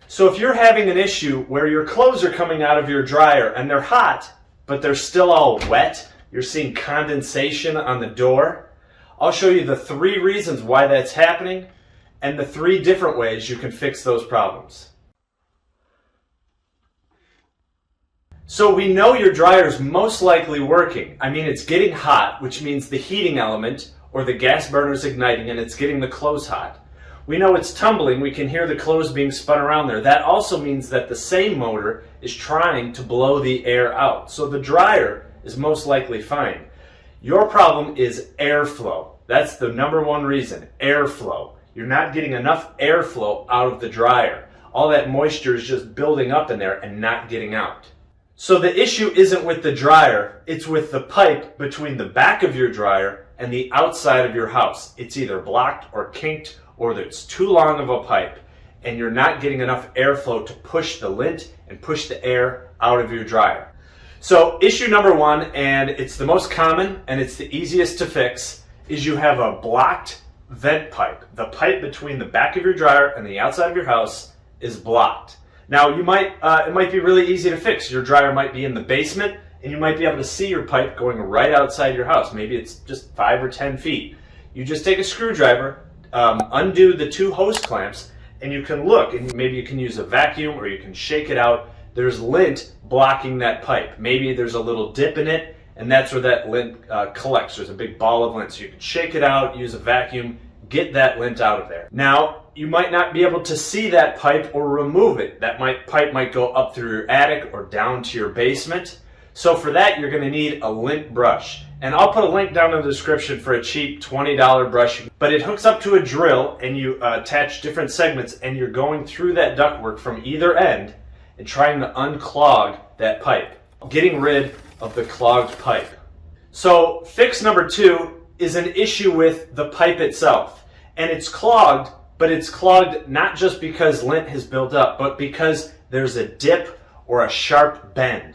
So if you're having an issue where your clothes are coming out of your dryer and they're hot, but they're still all wet, you're seeing condensation on the door, I'll show you the 3 reasons why that's happening and the 3 different ways you can fix those problems. So we know your dryer is most likely working. I mean, it's getting hot, which means the heating element or the gas burner is igniting and it's getting the clothes hot. We know it's tumbling. We can hear the clothes being spun around there. That also means that the same motor is trying to blow the air out. So the dryer is most likely fine. Your problem is airflow. That's the number 1 reason, airflow. You're not getting enough airflow out of the dryer. All that moisture is just building up in there and not getting out. So the issue isn't with the dryer, it's with the pipe between the back of your dryer and the outside of your house. It's either blocked or kinked, or it's too long of a pipe and you're not getting enough airflow to push the lint and push the air out of your dryer. So issue number 1, and it's the most common and it's the easiest to fix, is you have a blocked vent pipe. The pipe between the back of your dryer and the outside of your house is blocked. Now it might be really easy to fix. Your dryer might be in the basement and you might be able to see your pipe going right outside your house. Maybe it's just 5 or 10 feet. You just take a screwdriver, undo the 2 hose clamps, and you can look, and maybe you can use a vacuum or you can shake it out. There's lint blocking that pipe. Maybe there's a little dip in it and that's where that lint collects. There's a big ball of lint. So you can shake it out, use a vacuum, get that lint out of there. Now, you might not be able to see that pipe or remove it. That pipe might go up through your attic or down to your basement. So for that, you're going to need a lint brush. And I'll put a link down in the description for a cheap $20 brush. But it hooks up to a drill and you attach different segments and you're going through that ductwork from either end and trying to unclog that pipe, getting rid of the clogged pipe. So fix number 2 is an issue with the pipe itself. And it's clogged, but it's clogged not just because lint has built up, but because there's a dip or a sharp bend.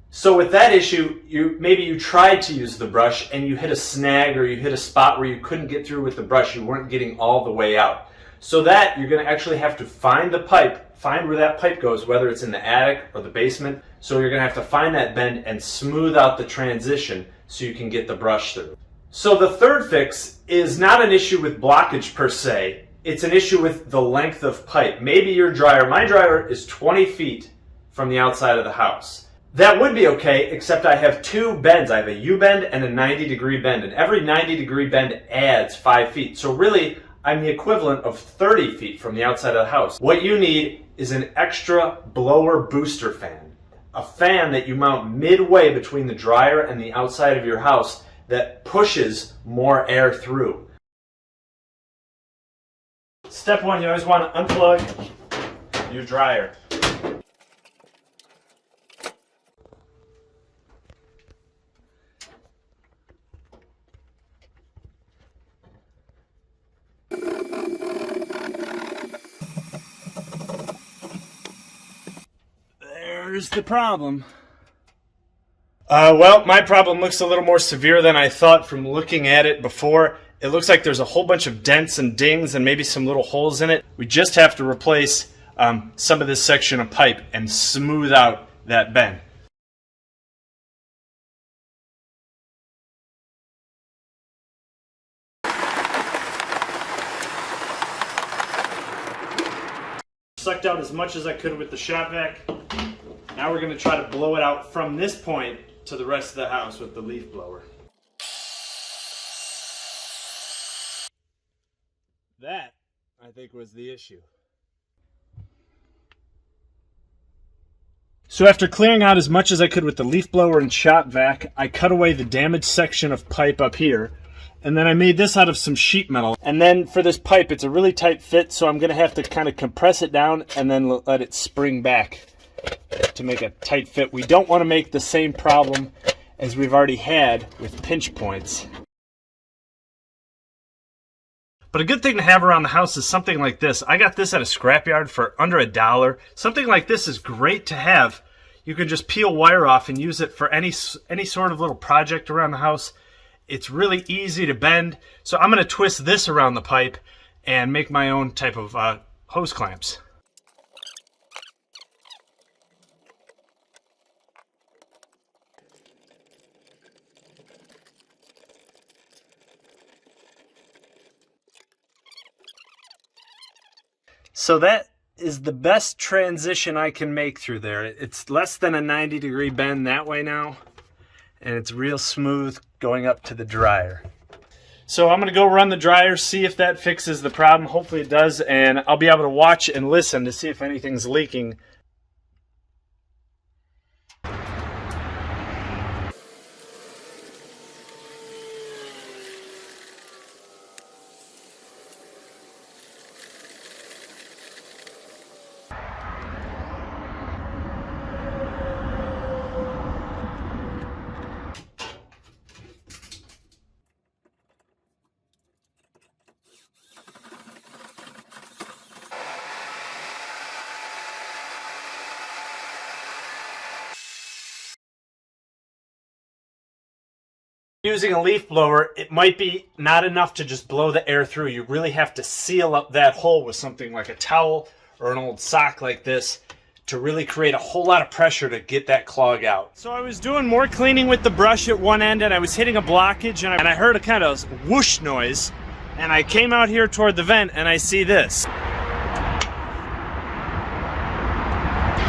So with that issue, maybe you tried to use the brush and you hit a snag or you hit a spot where you couldn't get through with the brush. You weren't getting all the way out. So that you're going to actually have to find the pipe, find where that pipe goes, whether it's in the attic or the basement. So you're going to have to find that bend and smooth out the transition so you can get the brush through. So the 3rd fix is not an issue with blockage per se. It's an issue with the length of pipe. Maybe your dryer, my dryer is 20 feet from the outside of the house. That would be okay, except I have 2 bends. I have a U-bend and a 90-degree bend, and every 90-degree bend adds 5 feet. So really, I'm the equivalent of 30 feet from the outside of the house. What you need is an extra blower booster fan. A fan that you mount midway between the dryer and the outside of your house that pushes more air through. Step 1, you always want to unplug your dryer. There's the problem. Well, my problem looks a little more severe than I thought from looking at it before. It looks like there's a whole bunch of dents and dings and maybe some little holes in it. We just have to replace some of this section of pipe and smooth out that bend. Sucked out as much as I could with the shop vac. Now we're going to try to blow it out from this point to the rest of the house with the leaf blower. That, I think, was the issue. So after clearing out as much as I could with the leaf blower and shop vac, I cut away the damaged section of pipe up here. And then I made this out of some sheet metal. And then for this pipe, it's a really tight fit, so I'm going to have to kind of compress it down and then let it spring back to make a tight fit. We don't want to make the same problem as we've already had with pinch points. But a good thing to have around the house is something like this. I got this at a scrapyard for under $1. Something like this is great to have. You can just peel wire off and use it for any sort of little project around the house. It's really easy to bend. So I'm going to twist this around the pipe and make my own type of hose clamps. So that is the best transition I can make through there. It's less than a 90-degree bend that way now, and it's real smooth going up to the dryer. So I'm going to go run the dryer, see if that fixes the problem. Hopefully it does, and I'll be able to watch and listen to see if anything's leaking. Using a leaf blower, it might be not enough to just blow the air through. You really have to seal up that hole with something like a towel or an old sock like this to really create a whole lot of pressure to get that clog out. So I was doing more cleaning with the brush at one end, and I was hitting a blockage, and I heard a kind of whoosh noise, and I came out here toward the vent and I see this.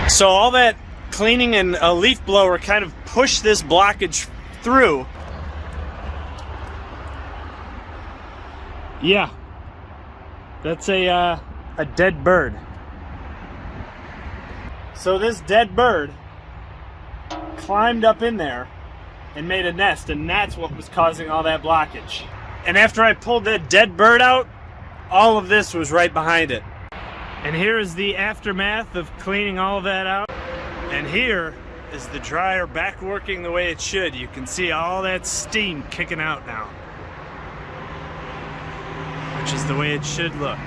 So all that cleaning and a leaf blower kind of pushed this blockage through. Yeah, that's a dead bird. So this dead bird climbed up in there and made a nest, and that's what was causing all that blockage. And after I pulled that dead bird out, all of this was right behind it. And here is the aftermath of cleaning all of that out. And here is the dryer back working the way it should. You can see all that steam kicking out now, which is the way it should look.